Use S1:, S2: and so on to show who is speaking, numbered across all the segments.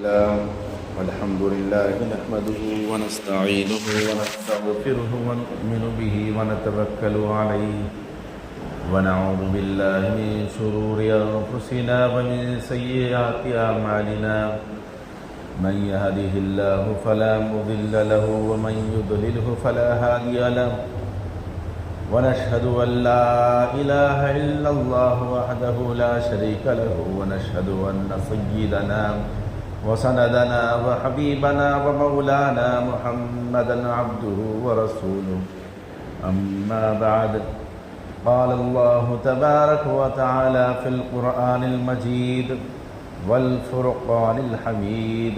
S1: الله والحمد لله نحمده ونستعينه ونستغفره ونؤمن به ونتوكل عليه ونعوذ بالله من شرور أنفسنا ومن سيئات أعمالنا من يهده الله فلا مضل له ومن يضلله فلا هادي له ونشهد أن لا إله إلا الله وحده لا شريك له ونشهد أن سيدنا وسندنا وحبيبنا ومولانا محمدا عبده ورسوله أما بعد قال الله تبارك وتعالى في القرآن المجيد والفرقان الحميد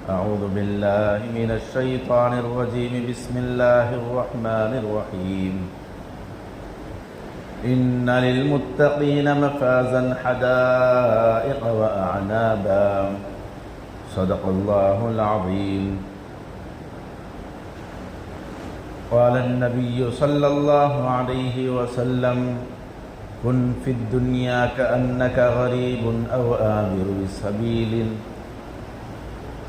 S1: أعوذ بالله من الشيطان الرجيم بسم الله الرحمن الرحيم إن للمتقين مفازا حدائق وأعنابا صدق الله العظيم قال النبي صلى الله عليه وسلم كن في الدنيا كأنك غريب أو آمر بسبيل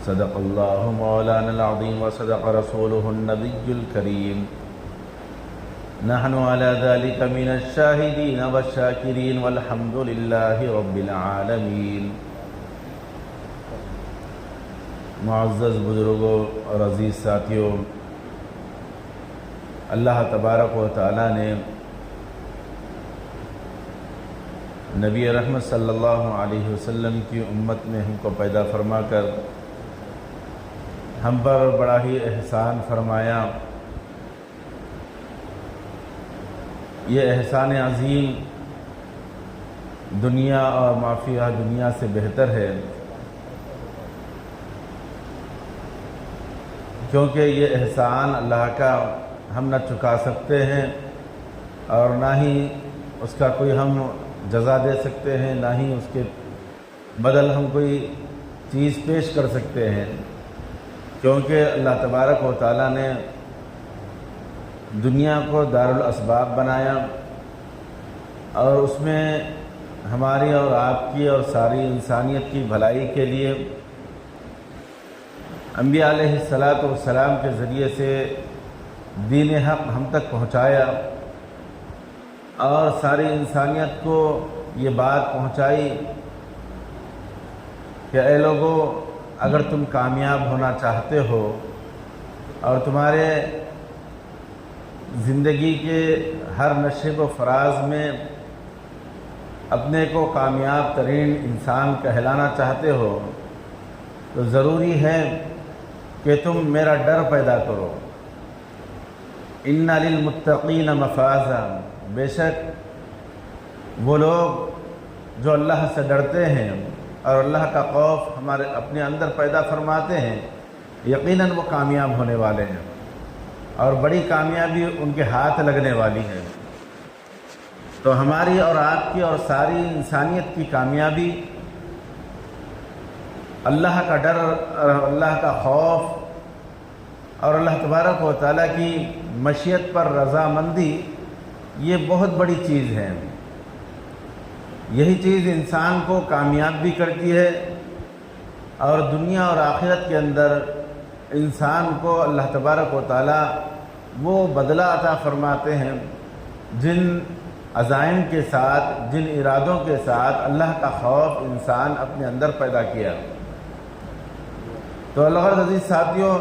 S1: صدق الله مولانا العظيم وصدق رسوله النبي الكريم نحن على ذلك من الشاهدين والشاكرين والحمد لله رب العالمين. معزز بزرگوں اور عزیز ساتھیوں، اللہ تبارک و تعالیٰ نے نبی رحمت صلی اللہ علیہ وسلم کی امت میں ہم کو پیدا فرما کر ہم پر بڑا ہی احسان فرمایا. یہ احسان عظیم دنیا اور ما فیہا دنیا سے بہتر ہے، کیونکہ یہ احسان اللہ کا ہم نہ چکا سکتے ہیں اور نہ ہی اس کا کوئی ہم جزا دے سکتے ہیں، نہ ہی اس کے بدل ہم کوئی چیز پیش کر سکتے ہیں، کیونکہ اللہ تبارک و تعالیٰ نے دنیا کو دارالاسباب بنایا اور اس میں ہماری اور آپ کی اور ساری انسانیت کی بھلائی کے لیے انبیاء علیہ الصلاۃ والسلام کے ذریعے سے دین حق ہم تک پہنچایا اور ساری انسانیت کو یہ بات پہنچائی کہ اے لوگوں، اگر تم کامیاب ہونا چاہتے ہو اور تمہارے زندگی کے ہر نشیب و فراز میں اپنے کو کامیاب ترین انسان کہلانا چاہتے ہو تو ضروری ہے کہ تم میرا ڈر پیدا کرو. ان للمتقین مفازا، بے شک وہ لوگ جو اللہ سے ڈرتے ہیں اور اللہ کا خوف ہمارے اپنے اندر پیدا فرماتے ہیں، یقیناً وہ کامیاب ہونے والے ہیں اور بڑی کامیابی ان کے ہاتھ لگنے والی ہے. تو ہماری اور آپ کی اور ساری انسانیت کی کامیابی اللہ کا ڈر اور اللہ کا خوف اور اللہ تبارک و تعالیٰ کی مشیت پر رضامندی، یہ بہت بڑی چیز ہے. یہی چیز انسان کو کامیاب بھی کرتی ہے اور دنیا اور آخرت کے اندر انسان کو اللہ تبارک و تعالیٰ وہ بدلہ عطا فرماتے ہیں جن عزائم کے ساتھ، جن ارادوں کے ساتھ اللہ کا خوف انسان اپنے اندر پیدا کیا. تو اللہ عزیز ساتھیوں،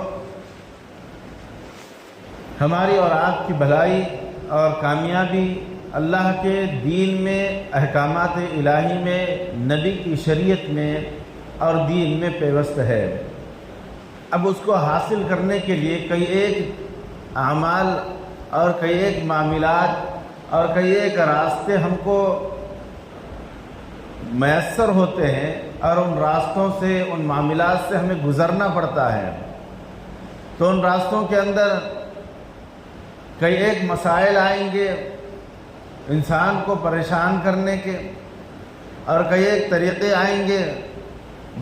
S1: ہماری اور آپ کی بھلائی اور کامیابی اللہ کے دین میں، احکامات الہی میں، نبی کی شریعت میں اور دین میں پیوست ہے. اب اس کو حاصل کرنے کے لیے کئی ایک اعمال اور کئی ایک معاملات اور کئی ایک راستے ہم کو میسر ہوتے ہیں اور ان راستوں سے، ان معاملات سے ہمیں گزرنا پڑتا ہے. تو ان راستوں کے اندر کئی ایک مسائل آئیں گے انسان کو پریشان کرنے کے، اور کئی ایک طریقے آئیں گے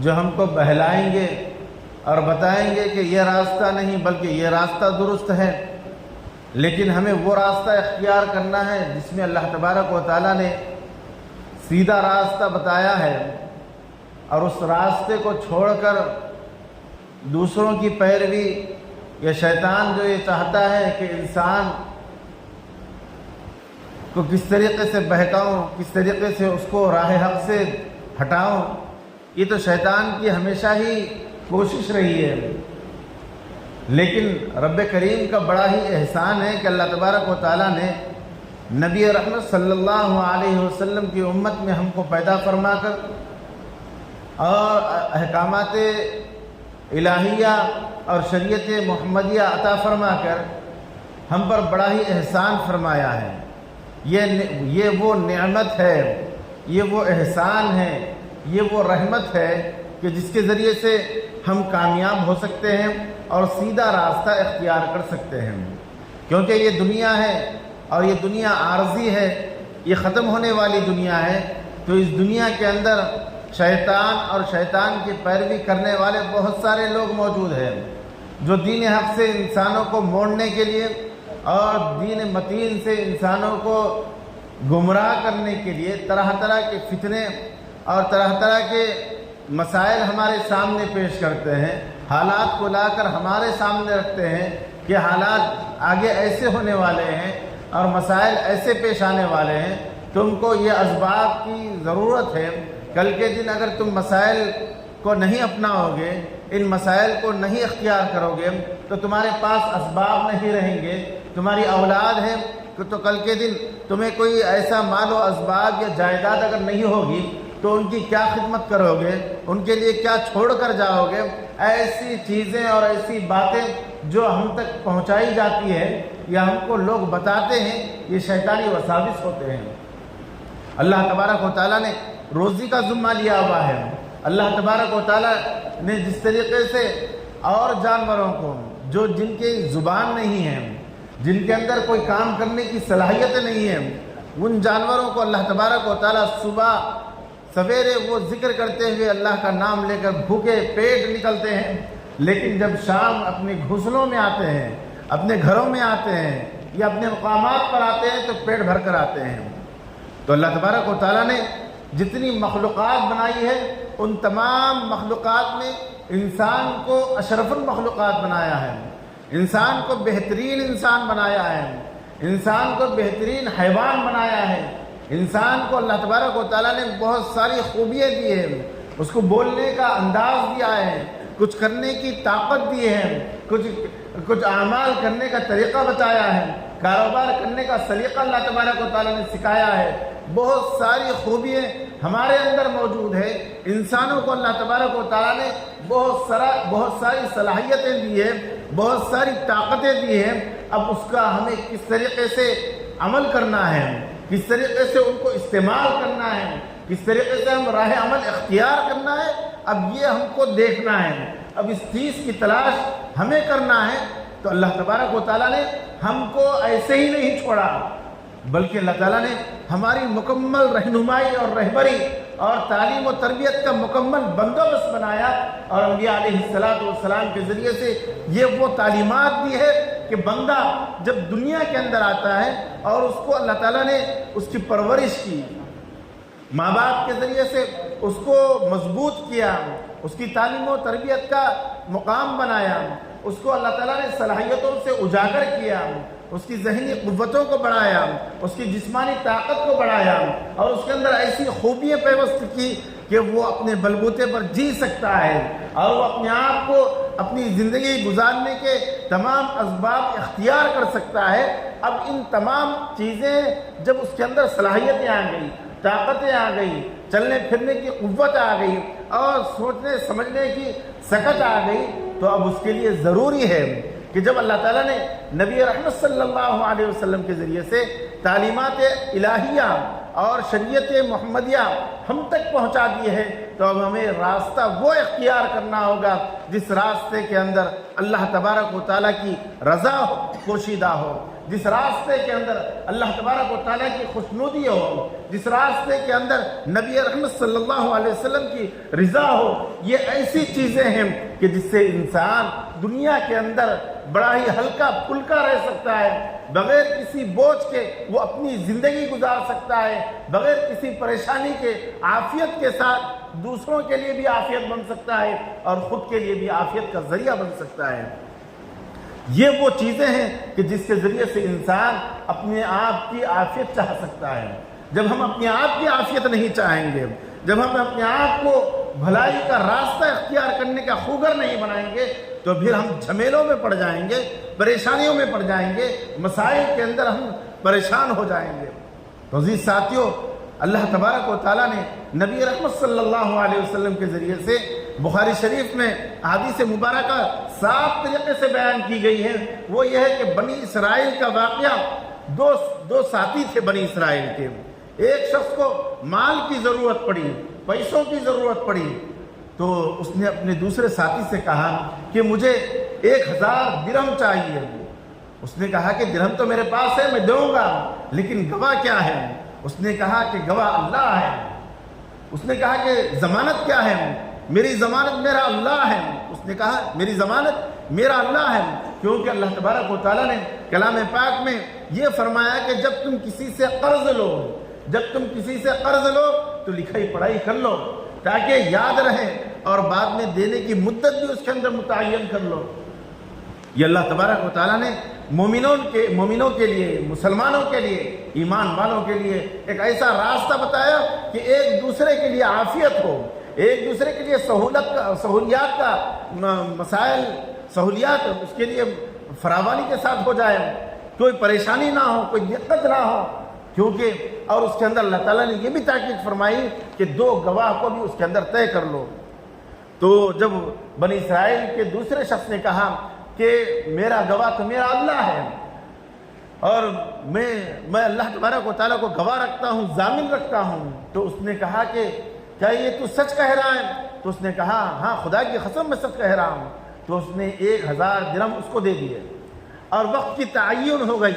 S1: جو ہم کو بہلائیں گے اور بتائیں گے کہ یہ راستہ نہیں بلکہ یہ راستہ درست ہے. لیکن ہمیں وہ راستہ اختیار کرنا ہے جس میں اللہ تبارک و تعالیٰ نے سیدھا راستہ بتایا ہے اور اس راستے کو چھوڑ کر دوسروں کی پیروی، یا شیطان جو یہ چاہتا ہے کہ انسان کو کس طریقے سے بہکاؤں، کس طریقے سے اس کو راہ حق سے ہٹاؤں، یہ تو شیطان کی ہمیشہ ہی کوشش رہی ہے۔ لیکن رب کریم کا بڑا ہی احسان ہے کہ اللہ تبارک و تعالیٰ نے نبی رحمت صلی اللہ علیہ وسلم کی امت میں ہم کو پیدا فرما کر اور احکامات الہیہ اور شریعت محمدیہ عطا فرما کر ہم پر بڑا ہی احسان فرمایا ہے۔ یہ وہ نعمت ہے، یہ وہ احسان ہے، یہ وہ رحمت ہے کہ جس کے ذریعے سے ہم کامیاب ہو سکتے ہیں اور سیدھا راستہ اختیار کر سکتے ہیں۔ کیونکہ یہ دنیا ہے اور یہ دنیا عارضی ہے، یہ ختم ہونے والی دنیا ہے، تو اس دنیا کے اندر شیطان اور شیطان کی پیروی کرنے والے بہت سارے لوگ موجود ہیں جو دین حق سے انسانوں کو موڑنے کے لیے اور دین متین سے انسانوں کو گمراہ کرنے کے لیے طرح طرح کے فتنے اور طرح طرح کے مسائل ہمارے سامنے پیش کرتے ہیں، حالات کو لا کر ہمارے سامنے رکھتے ہیں کہ حالات آگے ایسے ہونے والے ہیں اور مسائل ایسے پیش آنے والے ہیں، تم کو یہ اسباب کی ضرورت ہے۔ کل کے دن اگر تم مسائل کو نہیں اپناؤ گے، ان مسائل کو نہیں اختیار کرو گے تو تمہارے پاس اسباب نہیں رہیں گے، تمہاری اولاد ہے تو کل کے دن تمہیں کوئی ایسا مال و اسباب یا جائیداد اگر نہیں ہوگی تو ان کی کیا خدمت کرو گے، ان کے لیے کیا چھوڑ کر جاؤ گے۔ ایسی چیزیں اور ایسی باتیں جو ہم تک پہنچائی جاتی ہے یا ہم کو لوگ بتاتے ہیں، یہ شیطانی وساوس ہوتے ہیں۔ اللہ تبارک و تعالیٰ نے روزی کا ذمہ لیا ہوا ہے۔ اللہ تبارک و تعالیٰ نے جس طریقے سے اور جانوروں کو جو جن کی زبان نہیں ہے، جن کے اندر کوئی کام کرنے کی صلاحیت نہیں ہے، ان جانوروں کو اللہ تبارک و تعالیٰ صبح سویرے وہ ذکر کرتے ہوئے اللہ کا نام لے کر بھوکے پیٹ نکلتے ہیں، لیکن جب شام اپنے گھونسلوں میں آتے ہیں، اپنے گھروں میں آتے ہیں یا اپنے مقامات پر آتے ہیں تو پیٹ بھر کر آتے ہیں۔ تو اللہ تبارک و تعالیٰ نے جتنی مخلوقات بنائی ہے ان تمام مخلوقات میں انسان کو اشرف المخلوقات بنایا ہے، انسان کو بہترین انسان بنایا ہے، انسان کو بہترین حیوان بنایا ہے، انسان کو اللہ تبارک و تعالیٰ نے بہت ساری خوبیاں دی ہیں، اس کو بولنے کا انداز دیا ہے، کچھ کرنے کی طاقت دی ہے، کچھ اعمال کرنے کا طریقہ بتایا ہے، کاروبار کرنے کا سلیقہ اللہ تبارک و تعالیٰ نے سکھایا ہے۔ بہت ساری خوبیاں ہمارے اندر موجود ہے۔ انسانوں کو اللہ تبارک و تعالیٰ نے بہت ساری صلاحیتیں دی ہیں، بہت ساری طاقتیں دی ہیں۔ اب اس کا ہمیں کس طریقے سے عمل کرنا ہے، کس طریقے سے ان کو استعمال کرنا ہے، کس طریقے سے ہم راہ عمل اختیار کرنا ہے، اب یہ ہم کو دیکھنا ہے۔ اب اس چیز کی تلاش ہمیں کرنا ہے۔ تو اللہ تبارک و تعالیٰ نے ہم کو ایسے ہی نہیں چھوڑا، بلکہ اللہ تعالیٰ نے ہماری مکمل رہنمائی اور رہبری اور تعلیم و تربیت کا مکمل بندوبست بنایا، اور انبیاء علیہ السلام کے ذریعے سے یہ وہ تعلیمات دی ہے کہ بندہ جب دنیا کے اندر آتا ہے اور اس کو اللہ تعالیٰ نے اس کی پرورش کی، ماں باپ کے ذریعے سے اس کو مضبوط کیا، اس کی تعلیم و تربیت کا مقام بنایا، اس کو اللہ تعالیٰ نے صلاحیتوں سے اجاگر کیا، اس کی ذہنی قوتوں کو بڑھایا، اس کی جسمانی طاقت کو بڑھایا، اور اس کے اندر ایسی خوبیاں پیوست کی کہ وہ اپنے بلبوتے پر جی سکتا ہے اور وہ اپنے آپ کو اپنی زندگی گزارنے کے تمام اسباب اختیار کر سکتا ہے۔ اب ان تمام چیزیں جب اس کے اندر صلاحیتیں آ گئی، طاقتیں آ گئی، چلنے پھرنے کی قوت آ گئی اور سوچنے سمجھنے کی سکت آ گئی، تو اب اس کے لیے ضروری ہے کہ جب اللہ تعالیٰ نے نبی رحمت صلی اللہ علیہ وسلم کے ذریعے سے تعلیمات الہیہ اور شریعت محمدیہ ہم تک پہنچا دی ہے، تو اب ہمیں راستہ وہ اختیار کرنا ہوگا جس راستے کے اندر اللہ تبارک و تعالیٰ کی رضا پوشیدہ ہو، جس راستے کے اندر اللہ تبارک و تعالیٰ کی خوشنودی ہو، جس راستے کے اندر نبی رحمت صلی اللہ علیہ وسلم کی رضا ہو۔ یہ ایسی چیزیں ہیں کہ جس سے انسان دنیا کے اندر بڑا ہی ہلکا پھلکا رہ سکتا ہے، بغیر کسی بوجھ کے وہ اپنی زندگی گزار سکتا ہے، بغیر کسی پریشانی کے عافیت کے ساتھ دوسروں کے لیے بھی عافیت بن سکتا ہے اور خود کے لیے بھی عافیت کا ذریعہ بن سکتا ہے۔ یہ وہ چیزیں ہیں کہ جس کے ذریعے سے انسان اپنے آپ کی عافیت چاہ سکتا ہے۔ جب ہم اپنے آپ کی عافیت نہیں چاہیں گے، جب ہم اپنے آپ کو بھلائی کا راستہ اختیار کرنے کا خوگر نہیں بنائیں گے، تو پھر ہم جھمیلوں میں پڑ جائیں گے، پریشانیوں میں پڑ جائیں گے، مسائل کے اندر ہم پریشان ہو جائیں گے۔ تو عزیز ساتھیوں، اللہ تبارک و تعالیٰ نے نبی رحمت صلی اللہ علیہ وسلم کے ذریعے سے بخاری شریف میں احادیث مبارکہ صاف طریقے سے بیان کی گئی ہے۔ وہ یہ ہے کہ بنی اسرائیل کا واقعہ، دو ساتھی تھے بنی اسرائیل کے۔ ایک شخص کو مال کی ضرورت پڑی، پیسوں کی ضرورت پڑی، تو اس نے اپنے دوسرے ساتھی سے کہا کہ مجھے 1000 درہم چاہیے۔ اس نے کہا کہ درہم تو میرے پاس ہے، میں دوں گا، لیکن گواہ کیا ہے؟ اس نے کہا کہ گواہ اللہ ہے۔ اس نے کہا کہ ضمانت کیا ہے؟ میری ضمانت میرا اللہ ہے۔ اس نے کہا میری ضمانت میرا اللہ ہے، کیونکہ اللہ تبارک و تعالیٰ نے کلام پاک میں یہ فرمایا کہ جب تم کسی سے قرض لو تو لکھائی پڑھائی کر لو تاکہ یاد رہے، اور بعد میں دینے کی مدت بھی اس کے اندر متعین کر لو۔ یہ اللہ تبارک و تعالیٰ نے مومنوں کے لیے، مسلمانوں کے لیے، ایمان والوں کے لیے ایک ایسا راستہ بتایا کہ ایک دوسرے کے لیے عافیت ہو، ایک دوسرے کے لیے سہولیات کا مسائل، سہولیات اس کے لیے فراوانی کے ساتھ ہو جائے، کوئی پریشانی نہ ہو، کوئی دقت نہ ہو، کیونکہ اور اس کے اندر اللہ تعالیٰ نے یہ بھی تاکید فرمائی کہ 2 گواہ کو بھی اس کے اندر طے کر لو۔ تو جب بنی اسرائیل کے دوسرے شخص نے کہا کہ میرا گواہ تو میرا اللہ ہے، اور میں اللہ تبارک و تعالیٰ کو گواہ رکھتا ہوں، ضامن رکھتا ہوں، تو اس نے کہا کہ کیا یہ تو سچ کہہ رہا ہے؟ تو اس نے کہا ہاں خدا کی قسم میں سچ کہہ رہا ہوں۔ تو اس نے 1000 درہم اس کو دے دیے، اور وقت کی تعین ہو گئی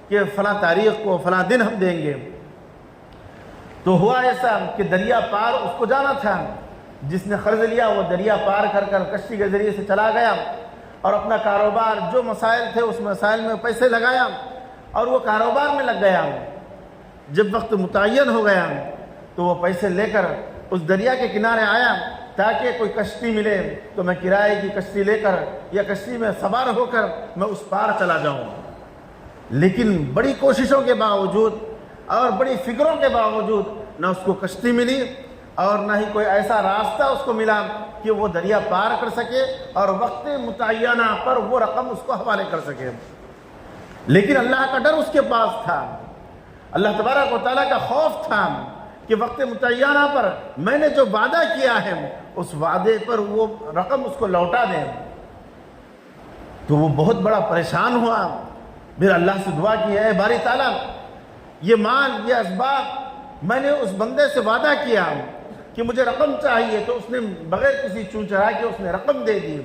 S1: کہ فلاں تاریخ کو فلاں دن ہم دیں گے۔ تو ہوا ایسا کہ دریا پار اس کو جانا تھا، جس نے قرض لیا وہ دریا پار کر کشتی کے ذریعے سے چلا گیا، اور اپنا کاروبار جو مسائل تھے اس مسائل میں پیسے لگایا، اور وہ کاروبار میں لگ گیا۔ جب وقت متعین ہو گیا تو وہ پیسے لے کر اس دریا کے کنارے آیا تاکہ کوئی کشتی ملے تو میں کرائے کی کشتی لے کر یا کشتی میں سوار ہو کر میں اس پار چلا جاؤں۔ لیکن بڑی کوششوں کے باوجود اور بڑی فکروں کے باوجود نہ اس کو کشتی ملی اور نہ ہی کوئی ایسا راستہ اس کو ملا کہ وہ دریا پار کر سکے اور وقت متعینہ پر وہ رقم اس کو حوالے کر سکے۔ لیکن اللہ کا ڈر اس کے پاس تھا، اللہ تبارک و تعالیٰ کا خوف تھا کہ وقت متعینہ پر میں نے جو وعدہ کیا ہے اس وعدے پر وہ رقم اس کو لوٹا دیں۔ تو وہ بہت بڑا پریشان ہوا، پھر اللہ سے دعا کی ہے باری تعالیٰ یہ مال، یہ اسباب میں نے اس بندے سے وعدہ کیا کہ مجھے رقم چاہیے، تو اس نے بغیر کسی چون چڑھا کے اس نے رقم دے دی۔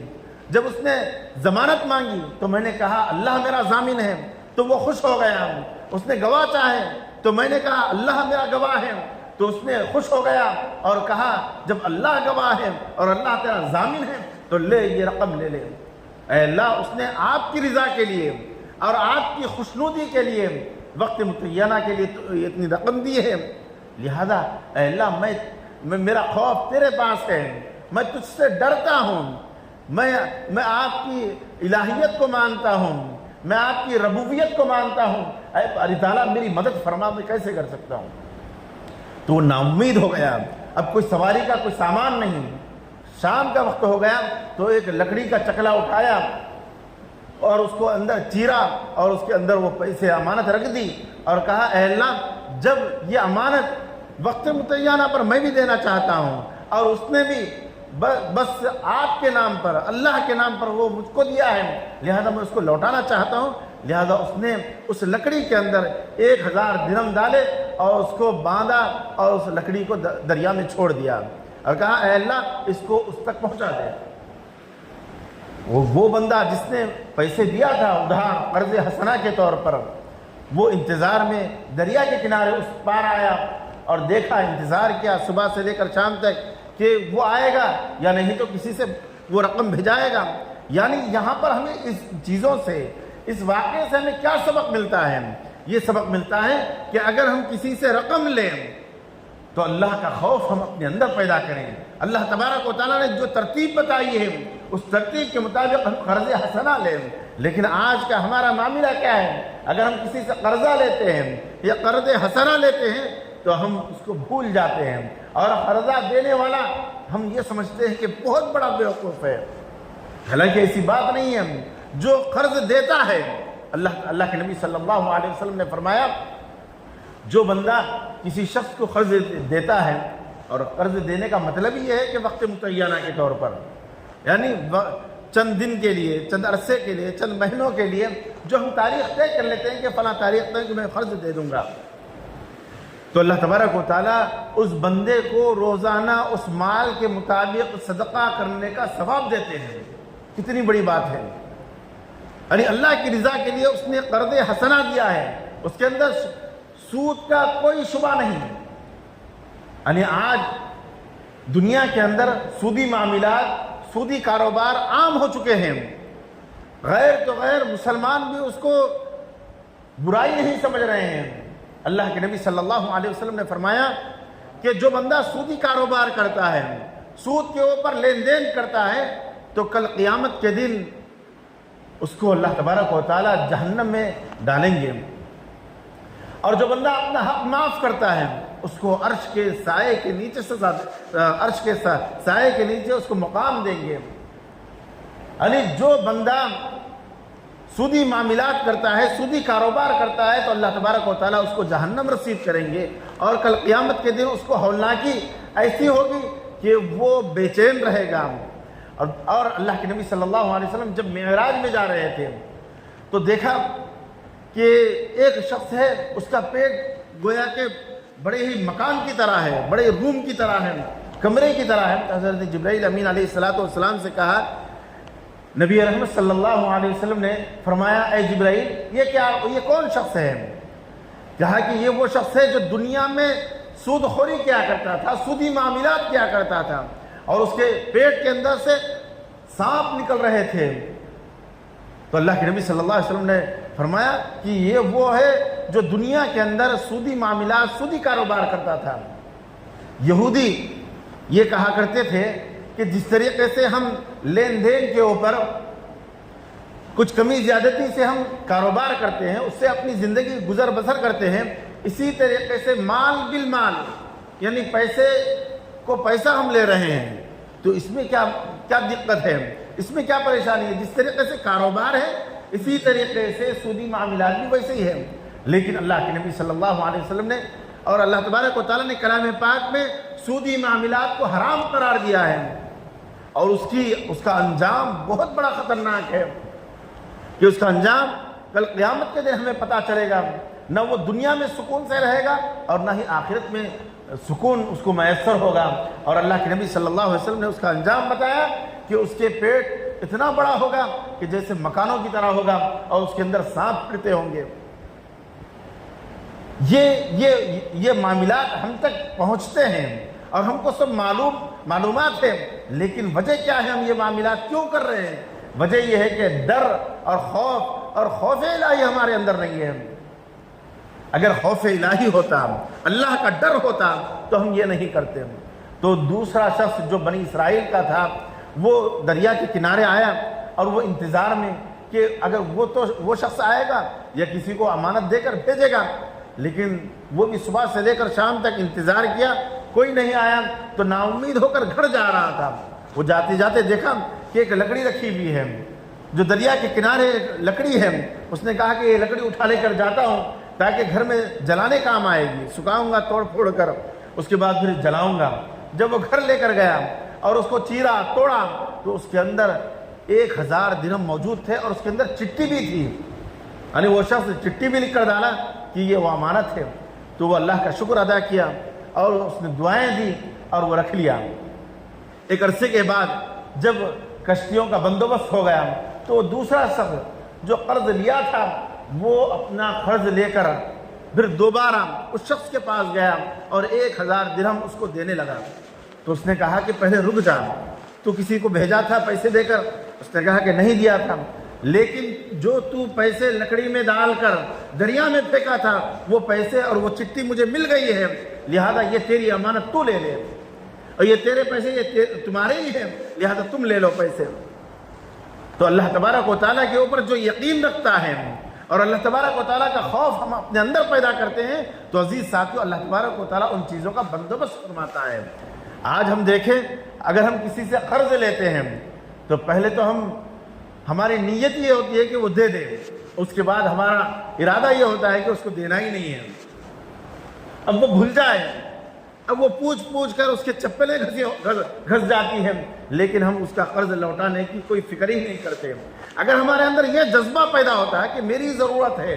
S1: جب اس نے ضمانت مانگی تو میں نے کہا اللہ میرا ضامن ہے، تو وہ خوش ہو گیا۔ اس نے گواہ چاہے تو میں نے کہا اللہ میرا گواہ ہے، تو اس نے خوش ہو گیا اور کہا جب اللہ گواہ ہے اور اللہ تیرا ضامن ہے تو لے یہ رقم لے لے۔ اے اللہ، اس نے آپ کی رضا کے لیے اور آپ کی خوشنودی کے لیے وقت متعینہ کے لیے اتنی رقم دی ہے، لہذا اے اللہ میرا خوف تیرے پاس ہے، میں تجھ سے ڈرتا ہوں، میں آپ کی الہیت کو مانتا ہوں، میں آپ کی ربوبیت کو مانتا ہوں، اے باری تعالیٰ میری مدد فرما، میں کیسے کر سکتا ہوں۔ تو وہ نا امید ہو گیا، اب کوئی سواری کا کوئی سامان نہیں، شام کا وقت ہو گیا تو ایک لکڑی کا چکلا اٹھایا اور اس کو اندر چیرا اور اس کے اندر وہ پیسے امانت رکھ دی اور کہا اے اللہ جب یہ امانت وقت متعینہ پر میں بھی دینا چاہتا ہوں، اور اس نے بھی بس آپ کے نام پر، اللہ کے نام پر وہ مجھ کو دیا ہے، لہذا میں اس کو لوٹانا چاہتا ہوں۔ لہذا اس نے اس لکڑی کے اندر 1000 درہم ڈالے اور اس کو باندھا اور اس لکڑی کو دریا میں چھوڑ دیا اور کہا اے اللہ اس کو اس تک پہنچا دے۔ وہ بندہ جس نے پیسے دیا تھا ادھار قرض حسنہ کے طور پر، وہ انتظار میں دریا کے کنارے اس پار آیا اور دیکھا، انتظار کیا صبح سے لے کر شام تک کہ وہ آئے گا یا نہیں تو کسی سے وہ رقم بھیجائے گا۔ یعنی یہاں پر ہمیں اس چیزوں سے، اس واقعے سے ہمیں کیا سبق ملتا ہے؟ یہ سبق ملتا ہے کہ اگر ہم کسی سے رقم لیں تو اللہ کا خوف ہم اپنے اندر پیدا کریں۔ اللہ تبارک و تعالیٰ نے جو ترتیب بتائی ہے اس ترتیب کے مطابق ہم قرض حسنہ لیں۔ لیکن آج کا ہمارا معاملہ کیا ہے؟ اگر ہم کسی سے قرضہ لیتے ہیں یا قرض حسنہ لیتے ہیں تو ہم اس کو بھول جاتے ہیں، اور قرضہ دینے والا ہم یہ سمجھتے ہیں کہ بہت بڑا بیوقوف ہے، حالانکہ ایسی بات نہیں ہے۔ جو قرض دیتا ہے، اللہ کے نبی صلی اللہ علیہ وسلم نے فرمایا جو بندہ کسی شخص کو قرض دیتا ہے، اور قرض دینے کا مطلب یہ ہے کہ وقت متعینہ کے طور پر، یعنی چند دن کے لیے، چند عرصے کے لیے، چند مہینوں کے لیے جو ہم تاریخ طے کر لیتے ہیں کہ فلاں تاریخ طے کہ میں قرض دے دوں گا، تو اللہ تبارک و تعالیٰ اس بندے کو روزانہ اس مال کے مطابق صدقہ کرنے کا ثواب دیتے ہیں۔ کتنی بڑی بات ہے! یعنی اللہ کی رضا کے لیے اس نے قرض حسنہ دیا ہے، اس کے اندر سود کا کوئی شبہ نہیں ہے۔ یعنی آج دنیا کے اندر سودی معاملات، سودی کاروبار عام ہو چکے ہیں، غیر تو غیر مسلمان بھی اس کو برائی نہیں سمجھ رہے ہیں۔ اللہ کے نبی صلی اللہ علیہ وسلم نے فرمایا کہ جو بندہ سودی کاروبار کرتا ہے، سود کے اوپر لین دین کرتا ہے، تو کل قیامت کے دن اس کو اللہ تبارک و تعالیٰ جہنم میں ڈالیں گے، اور جو بندہ اپنا حق معاف کرتا ہے اس کو عرش کے سائے کے نیچے عرش کے سائے کے نیچے اس کو مقام دیں گے۔ یعنی جو بندہ سودی معاملات کرتا ہے، سودی کاروبار کرتا ہے، تو اللہ تبارک و تعالیٰ اس کو جہنم رسید کریں گے، اور کل قیامت کے دن اس کو ہولناکی ایسی ہوگی کہ وہ بے چین رہے گا۔ اور اللہ کے نبی صلی اللہ علیہ وسلم جب معراج میں جا رہے تھے تو دیکھا کہ ایک شخص ہے، اس کا پیٹ گویا کہ بڑے ہی مکان کی طرح ہے، بڑے روم کی طرح ہے، کمرے کی طرح ہے۔ حضرت جبرائیل امین علیہ السلام سے کہا، نبی رحمت صلی اللہ علیہ وسلم نے فرمایا اے جبرائیل یہ کون شخص ہے؟ کہا کہ یہ وہ شخص ہے جو دنیا میں سود خوری کیا کرتا تھا، سودی معاملات کیا کرتا تھا، اور اس کے پیٹ کے اندر سے سانپ نکل رہے تھے۔ تو اللہ کے نبی صلی اللہ علیہ وسلم نے فرمایا کہ یہ وہ ہے جو دنیا کے اندر سودی معاملات، سودی کاروبار کرتا تھا۔ یہودی یہ کہا کرتے تھے کہ جس طریقے سے ہم لین دین کے اوپر کچھ کمی زیادتی سے ہم کاروبار کرتے ہیں، اس سے اپنی زندگی گزر بسر کرتے ہیں، اسی طریقے سے مال بالمال، یعنی پیسے کو پیسہ ہم لے رہے ہیں، تو اس میں کیا دقت ہے، اس میں کیا پریشانی ہے؟ جس طریقے سے کاروبار ہے اسی طریقے سے سودی معاملات بھی ویسے ہی ہے۔ لیکن اللہ کے نبی صلی اللہ علیہ وسلم نے اور اللہ تبارک و تعالیٰ نے کلام پاک میں سودی معاملات کو حرام قرار دیا ہے، اور اس کا انجام بہت بڑا خطرناک ہے، کہ اس کا انجام کل قیامت کے دن ہمیں پتہ چلے گا، نہ وہ دنیا میں سکون سے رہے گا اور نہ ہی آخرت میں سکون اس کو میسر ہوگا۔ اور اللہ کے نبی صلی اللہ علیہ وسلم نے اس کا انجام بتایا کہ اس کے پیٹ اتنا بڑا ہوگا کہ جیسے مکانوں کی طرح ہوگا، اور اس کے اندر سانپ پھرتے ہوں گے۔ یہ معاملات ہم تک پہنچتے ہیں اور ہم کو سب معلومات ہے، لیکن وجہ کیا ہے؟ ہم یہ معاملات کیوں کر رہے ہیں؟ وجہ یہ ہے کہ ڈر اور خوف الہی ہمارے اندر نہیں ہے۔ اگر خوف الہی ہوتا، اللہ کا ڈر ہوتا، تو ہم یہ نہیں کرتے۔ تو دوسرا شخص جو بنی اسرائیل کا تھا، وہ دریا کے کنارے آیا، اور وہ انتظار میں کہ اگر وہ شخص آئے گا یا کسی کو امانت دے کر بھیجے گا، لیکن وہ بھی صبح سے لے کر شام تک انتظار کیا، کوئی نہیں آیا، تو نا امید ہو کر گھر جا رہا تھا۔ وہ جاتے جاتے دیکھا کہ ایک لکڑی رکھی ہوئی ہے، جو دریا کے کنارے لکڑی ہے۔ اس نے کہا کہ یہ لکڑی اٹھا لے کر جاتا ہوں تاکہ گھر میں جلانے کام آئے گی، سکھاؤں گا توڑ پھوڑ کر، اس کے بعد پھر جلاؤں گا۔ جب وہ گھر لے کر گیا اور اس کو چیرا توڑا، تو اس کے اندر 1000 درہم موجود تھے، اور اس کے اندر چٹھی بھی تھی، یعنی وہ شخص چٹھی بھی لکھ کر ڈالا کہ یہ وہ امانت ہے۔ تو وہ اللہ کا شکر ادا کیا اور اس نے دعائیں دی اور وہ رکھ لیا۔ ایک عرصے کے بعد جب کشتیوں کا بندوبست ہو گیا، تو دوسرا شخص جو قرض لیا تھا، وہ اپنا قرض لے کر پھر دوبارہ اس شخص کے پاس گیا اور 1000 درہم اس کو دینے لگا۔ تو اس نے کہا کہ پہلے رک جا، تو کسی کو بھیجا تھا پیسے دے کر؟ اس نے کہا کہ نہیں دیا تھا، لیکن جو تو پیسے لکڑی میں ڈال کر دریا میں پھینکا تھا، وہ پیسے اور وہ چٹھی مجھے مل گئی ہے، لہذا یہ تیری امانت تو لے لے، اور یہ تیرے پیسے یہ تمہارے ہی ہیں، لہذا تم لے لو پیسے۔ تو اللہ تبارک و تعالیٰ کے اوپر جو یقین رکھتا ہے اور اللہ تبارک و تعالیٰ کا خوف ہم اپنے اندر پیدا کرتے ہیں تو عزیز ساتھیو اللہ تبارک و تعالیٰ ان چیزوں کا بندوبست فرماتا ہے۔ آج ہم دیکھیں اگر ہم کسی سے قرض لیتے ہیں تو پہلے تو ہماری نیت یہ ہوتی ہے کہ وہ دے دے، اس کے بعد ہمارا ارادہ یہ ہوتا ہے کہ اس کو دینا ہی نہیں ہے۔ اب وہ بھول جائے، اب وہ پوچھ کر اس کے چپلیں گھس جاتی ہیں، لیکن ہم اس کا قرض لوٹانے کی کوئی فکر ہی نہیں کرتے۔ اگر ہمارے اندر یہ جذبہ پیدا ہوتا ہے کہ میری ضرورت ہے،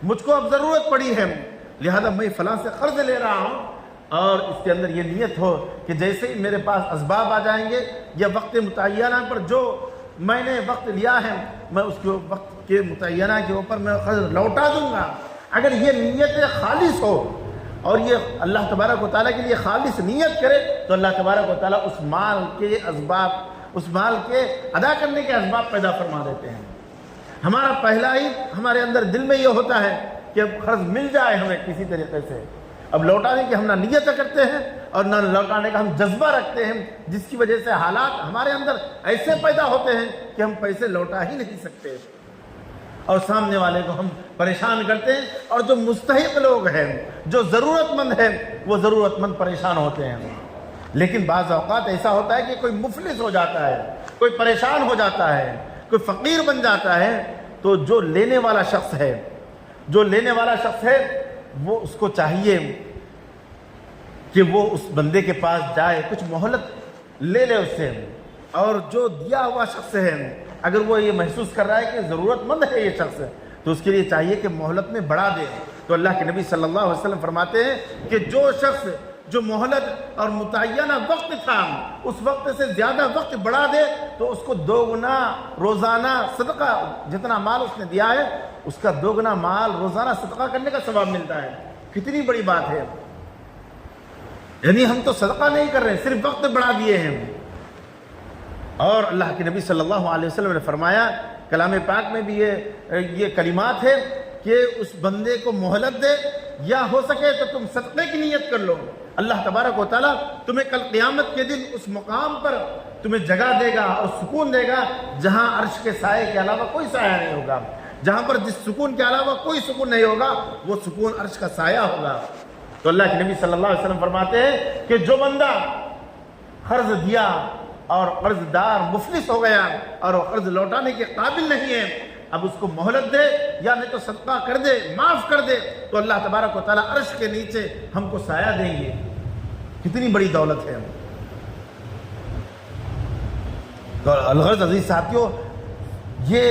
S1: مجھ کو اب ضرورت پڑی ہے، لہذا میں فلاں سے قرض لے رہا ہوں، اور اس کے اندر یہ نیت ہو کہ جیسے ہی میرے پاس اسباب آ جائیں گے یا وقت متعینہ پر جو میں نے وقت لیا ہے میں اس کے وقت کے متعینہ کے اوپر میں قرض لوٹا دوں گا۔ اگر یہ نیت خالص ہو اور یہ اللہ تبارک و تعالیٰ کے لیے خالص نیت کرے تو اللہ تبارک و تعالیٰ اس مال کے اسباب، اس مال کے ادا کرنے کے اسباب پیدا فرما دیتے ہیں۔ ہمارا پہلا ہی ہمارے اندر دل میں یہ ہوتا ہے کہ اب قرض مل جائے ہمیں کسی طریقے سے، اب لوٹانے کی ہم نہ نیت کرتے ہیں اور نہ لوٹانے کا ہم جذبہ رکھتے ہیں، جس کی وجہ سے حالات ہمارے اندر ایسے پیدا ہوتے ہیں کہ ہم پیسے لوٹا ہی نہیں سکتے اور سامنے والے کو ہم پریشان کرتے ہیں، اور جو مستحق لوگ ہیں، جو ضرورت مند ہیں، وہ ضرورت مند پریشان ہوتے ہیں۔ لیکن بعض اوقات ایسا ہوتا ہے کہ کوئی مفلس ہو جاتا ہے، کوئی پریشان ہو جاتا ہے، کوئی فقیر بن جاتا ہے، تو جو لینے والا شخص ہے وہ اس کو چاہیے کہ وہ اس بندے کے پاس جائے، کچھ مہلت لے لے اس سے، اور جو دیا ہوا شخص ہے اگر وہ یہ محسوس کر رہا ہے کہ ضرورت مند ہے یہ شخص تو اس کے لیے چاہیے کہ مہلت میں بڑھا دے۔ تو اللہ کے نبی صلی اللہ علیہ وسلم فرماتے ہیں کہ جو شخص جو مہلت اور متعینہ وقت تھا اس وقت سے زیادہ وقت بڑھا دے تو اس کو دوگنا روزانہ صدقہ، جتنا مال اس نے دیا ہے اس کا دوگنا مال روزانہ صدقہ کرنے کا ثواب ملتا ہے۔ کتنی بڑی بات ہے، یعنی ہم تو صدقہ نہیں کر رہے، صرف وقت بڑھا دیے ہیں۔ اور اللہ کے نبی صلی اللہ علیہ وسلم نے فرمایا، کلام پاک میں بھی یہ کلمات ہے کہ اس بندے کو مہلت دے، یا ہو سکے تو تم صدقے کی نیت کر لو، اللہ تبارک و تعالیٰ تمہیں کل قیامت کے دن اس مقام پر تمہیں جگہ دے گا اور سکون دے گا جہاں عرش کے سائے کے علاوہ کوئی سایہ نہیں ہوگا، جہاں پر جس سکون کے علاوہ کوئی سکون نہیں ہوگا وہ سکون عرش کا سایہ ہوگا۔ تو اللہ کے نبی صلی اللہ علیہ وسلم فرماتے ہیں کہ جو بندہ قرض دیا اور قرض دار مفلس ہو گیا اور وہ قرض لوٹانے کے قابل نہیں ہے، اب اس کو مہلت دے یا نہیں تو صدقہ کر دے، معاف کر دے، تو اللہ تبارک و تعالیٰ عرش کے نیچے ہم کو سایہ دیں گے۔ کتنی بڑی دولت ہے۔ تو الغرض عزیز ساتھیوں، یہ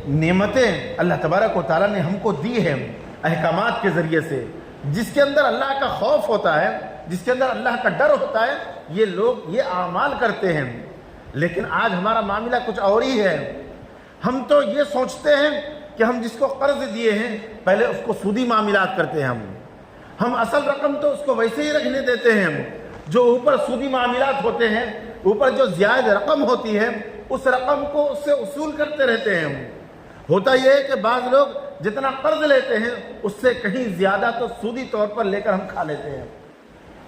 S1: نعمتیں اللہ تبارک و تعالیٰ نے ہم کو دی ہیں احکامات کے ذریعے سے، جس کے اندر اللہ کا خوف ہوتا ہے، جس کے اندر اللہ کا ڈر ہوتا ہے، یہ لوگ یہ اعمال کرتے ہیں۔ لیکن آج ہمارا معاملہ کچھ اور ہی ہے۔ ہم تو یہ سوچتے ہیں کہ ہم جس کو قرض دیے ہیں پہلے اس کو سودی معاملات کرتے ہیں، ہم اصل رقم تو اس کو ویسے ہی رکھنے دیتے ہیں، جو اوپر سودی معاملات ہوتے ہیں، اوپر جو زیادہ رقم ہوتی ہے اس رقم کو اس سے اصول کرتے رہتے ہیں۔ ہوتا یہ ہے کہ بعض لوگ جتنا قرض لیتے ہیں اس سے کہیں زیادہ تو سودی طور پر لے کر ہم کھا لیتے ہیں۔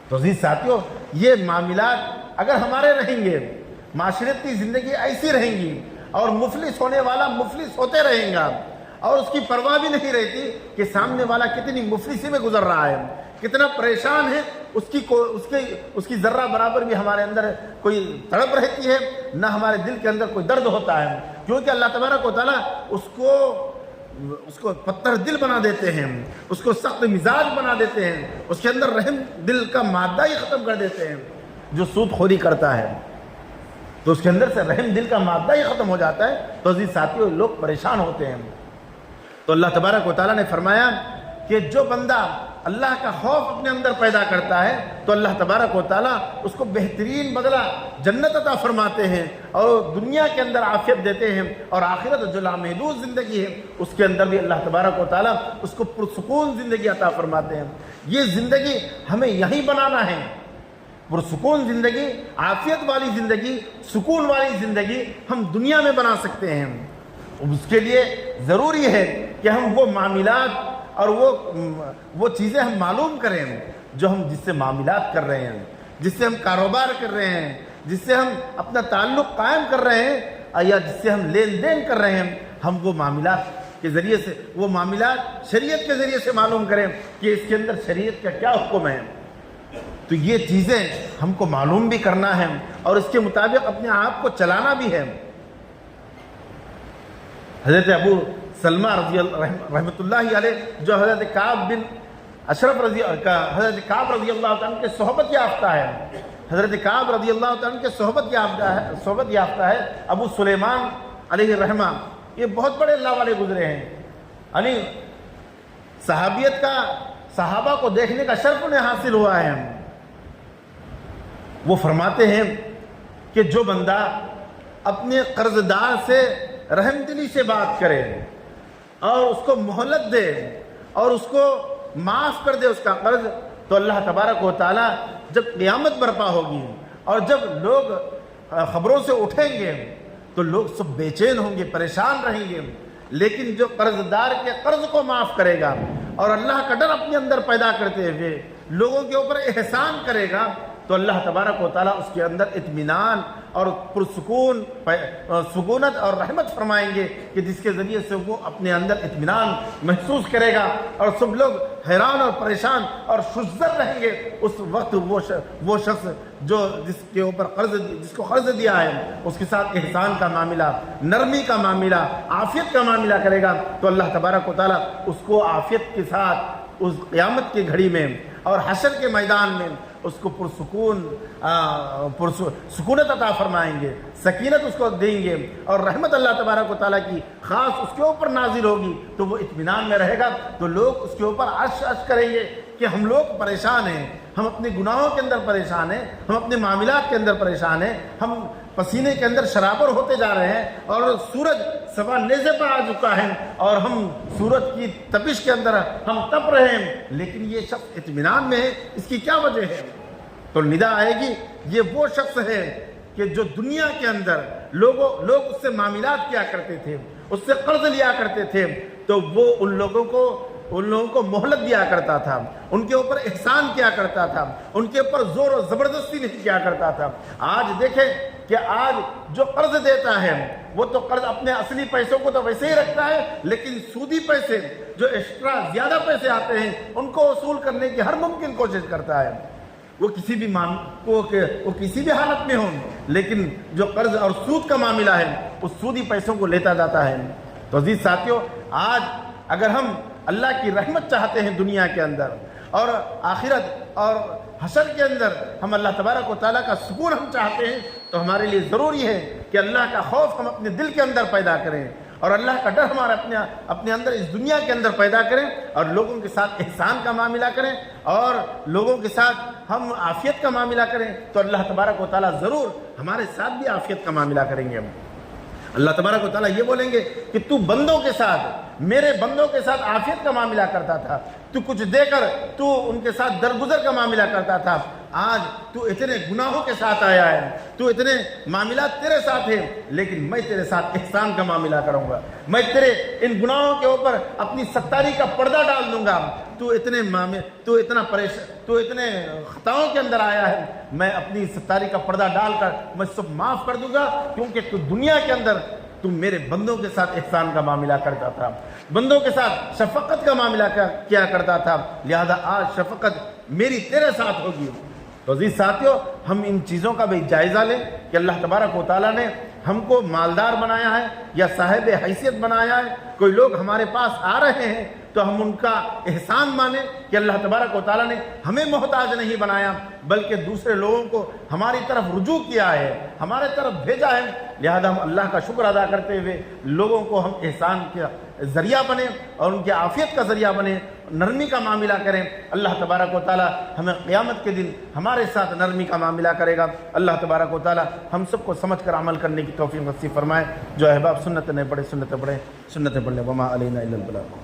S1: تو عزیز ساتھیوں، یہ معاملات اگر ہمارے رہیں گے، معاشرتی زندگی ایسی رہیں گی اور مفلس ہونے والا مفلس ہوتے رہیں گا اور اس کی پرواہ بھی نہیں رہتی کہ سامنے والا کتنی مفلسی میں گزر رہا ہے، کتنا پریشان ہے، اس کی ذرہ برابر بھی ہمارے اندر کوئی تڑپ رہتی ہے، نہ ہمارے دل کے اندر کوئی درد ہوتا ہے، کیونکہ اللہ تبارک و تعالیٰ اس کو پتھر دل بنا دیتے ہیں، اس کو سخت مزاج بنا دیتے ہیں، اس کے اندر رحم دل کا مادہ ہی ختم کر دیتے ہیں۔ جو سود خوری کرتا ہے تو اس کے اندر سے رحم دل کا مادہ ہی ختم ہو جاتا ہے۔ تو عزیز ساتھیوں، لوگ پریشان ہوتے ہیں۔ تو اللہ تبارک و تعالیٰ نے فرمایا کہ جو بندہ اللہ کا خوف اپنے اندر پیدا کرتا ہے تو اللہ تبارک و تعالیٰ اس کو بہترین بدلہ جنت عطا فرماتے ہیں اور دنیا کے اندر عافیت دیتے ہیں، اور آخرت جو لامحدود زندگی ہے اس کے اندر بھی اللہ تبارک و تعالیٰ اس کو پرسکون زندگی عطا فرماتے ہیں۔ یہ زندگی ہمیں یہی بنانا ہے، پرسکون زندگی، عافیت والی زندگی، سکون والی زندگی ہم دنیا میں بنا سکتے ہیں۔ اس کے لیے ضروری ہے کہ ہم وہ معاملات اور وہ چیزیں ہم معلوم کریں جو ہم جس سے معاملات کر رہے ہیں، جس سے ہم کاروبار کر رہے ہیں، جس سے ہم اپنا تعلق قائم کر رہے ہیں، یا جس سے ہم لین دین کر رہے ہیں، ہم وہ معاملات کے ذریعے سے، وہ معاملات شریعت کے ذریعے سے معلوم کریں کہ اس کے اندر شریعت کا کیا حکم ہے۔ تو یہ چیزیں ہم کو معلوم بھی کرنا ہے اور اس کے مطابق اپنے آپ کو چلانا بھی ہے۔ حضرت ابو سلمہ رحمۃ اللہ علیہ، جو حضرت کعب بن اشرف حضرت کعب رضی اللہ عنہ کے صحبت یافتہ ہے، حضرت کعب رضی اللہ عنہ کے صحبت یافتہ ہے ابو سلیمان علیہ الرحمہ، یہ بہت بڑے اللہ والے گزرے ہیں، یعنی صحابیت کا، صحابہ کو دیکھنے کا شرف انہیں حاصل ہوا ہے۔ وہ فرماتے ہیں کہ جو بندہ اپنے قرض دار سے رحم دلی سے بات کرے اور اس کو مہلت دے اور اس کو معاف کر دے اس کا قرض، تو اللہ تبارک و تعالی جب قیامت برپا ہوگی اور جب لوگ خبروں سے اٹھیں گے تو لوگ سب بے چین ہوں گے، پریشان رہیں گے، لیکن جو قرض دار کے قرض کو معاف کرے گا اور اللہ کا ڈر اپنے اندر پیدا کرتے ہوئے لوگوں کے اوپر احسان کرے گا، تو اللہ تبارک و تعالیٰ اس کے اندر اطمینان اور پرسکون سکونت اور رحمت فرمائیں گے کہ جس کے ذریعے سے وہ اپنے اندر اطمینان محسوس کرے گا اور سب لوگ حیران اور پریشان اور شزر رہیں گے۔ اس وقت وہ شخص جس کے اوپر جس کو قرض دیا ہے اس کے ساتھ احسان کا معاملہ، نرمی کا معاملہ، عافیت کا معاملہ کرے گا، تو اللہ تبارک و تعالیٰ اس کو عافیت کے ساتھ اس قیامت کی گھڑی میں اور حشر کے میدان میں اس کو سکونت عطا فرمائیں گے، سکینت اس کو دیں گے اور رحمت اللہ تبارک و تعالیٰ کی خاص اس کے اوپر نازل ہوگی، تو وہ اطمینان میں رہے گا، تو لوگ اس کے اوپر عرش کریں گے کہ ہم لوگ پریشان ہیں، ہم اپنے گناہوں کے اندر پریشان ہیں، ہم اپنے معاملات کے اندر پریشان ہیں، ہم پسینے کے اندر شرابور ہوتے جا رہے ہیں اور سورج سوا نیزے پر آ چکا ہے اور ہم سورج کی تپش کے اندر ہم تپ رہے ہیں، لیکن یہ شخص اطمینان میں ہے، اس کی کیا وجہ ہے؟ تو ندا آئے گی، یہ وہ شخص ہے کہ جو دنیا کے اندر لوگ اس سے معاملات کیا کرتے تھے، اس سے قرض لیا کرتے تھے، تو وہ ان لوگوں کو مہلت دیا کرتا تھا، ان کے اوپر احسان کیا کرتا تھا، ان کے اوپر زور و زبردستی نہیں کیا کرتا تھا۔ آج دیکھیں کہ آج جو قرض دیتا ہے وہ تو قرض اپنے اصلی پیسوں کو تو ویسے ہی رکھتا ہے، لیکن سودی پیسے جو ایکسٹرا زیادہ پیسے آتے ہیں ان کو وصول کرنے کی ہر ممکن کوشش کرتا ہے، وہ کسی بھی حالت میں ہوں، لیکن جو قرض اور سود کا معاملہ ہے اس سودی پیسوں کو لیتا جاتا ہے۔ تو عزیز ساتھیوں، آج اگر ہم اللہ کی رحمت چاہتے ہیں دنیا کے اندر اور آخرت اور حشر کے اندر ہم اللہ تبارک و تعالیٰ کا سکون ہم چاہتے ہیں، تو ہمارے لیے ضروری ہے کہ اللہ کا خوف ہم اپنے دل کے اندر پیدا کریں اور اللہ کا ڈر ہمارا اپنے اندر اس دنیا کے اندر پیدا کریں اور لوگوں کے ساتھ احسان کا معاملہ کریں اور لوگوں کے ساتھ ہم عافیت کا معاملہ کریں، تو اللہ تبارک و تعالیٰ ضرور ہمارے ساتھ بھی عافیت کا معاملہ کریں گے۔ اللہ تبارک و تعالیٰ یہ بولیں گے کہ تو بندوں کے ساتھ، میرے بندوں کے ساتھ عافیت کا معاملہ کرتا تھا، تو کچھ دے کر تو ان کے ساتھ درگزر کا معاملہ کرتا تھا، آج تو اتنے گناہوں کے ساتھ آیا ہے، تو اتنے معاملات تیرے ساتھ ہیں، لیکن میں تیرے ساتھ احسان کا معاملہ کروں گا، میں تیرے ان گناہوں کے اوپر اپنی ستاری کا پردہ ڈال دوں گا، تو اتنے خطاؤں کے اندر آیا ہے، میں اپنی ستاری کا پردہ ڈال کر میں سب معاف کر دوں گا، کیونکہ تو دنیا کے اندر تم میرے بندوں کے ساتھ احسان کا معاملہ کرتا تھا، بندوں کے ساتھ شفقت کا معاملہ کیا کرتا تھا، لہذا آج شفقت میری تیرے ساتھ ہوگی۔ تو عزیز ساتھیوں، ہم ان چیزوں کا بھی جائزہ لیں کہ اللہ تبارک و تعالیٰ نے ہم کو مالدار بنایا ہے یا صاحب حیثیت بنایا ہے، کوئی لوگ ہمارے پاس آ رہے ہیں تو ہم ان کا احسان مانیں کہ اللہ تبارک و تعالیٰ نے ہمیں محتاج نہیں بنایا بلکہ دوسرے لوگوں کو ہماری طرف رجوع کیا ہے، ہمارے طرف بھیجا ہے، لہذا ہم اللہ کا شکر ادا کرتے ہوئے لوگوں کو ہم احسان کا ذریعہ بنیں اور ان کی عافیت کا ذریعہ بنیں، نرمی کا معاملہ کریں۔ اللہ تبارک و تعالیٰ ہمیں قیامت کے دن ہمارے ساتھ نرمی کا معاملہ کرے گا۔ اللہ تبارک و تعالیٰ ہم سب کو سمجھ کر عمل کرنے کی توفیق نصیب فرمائے۔ جو احباب سنت نہیں پڑھے سنتیں پڑھیں، سنتیں پڑھ لیں، وما علینا الا البلاغ۔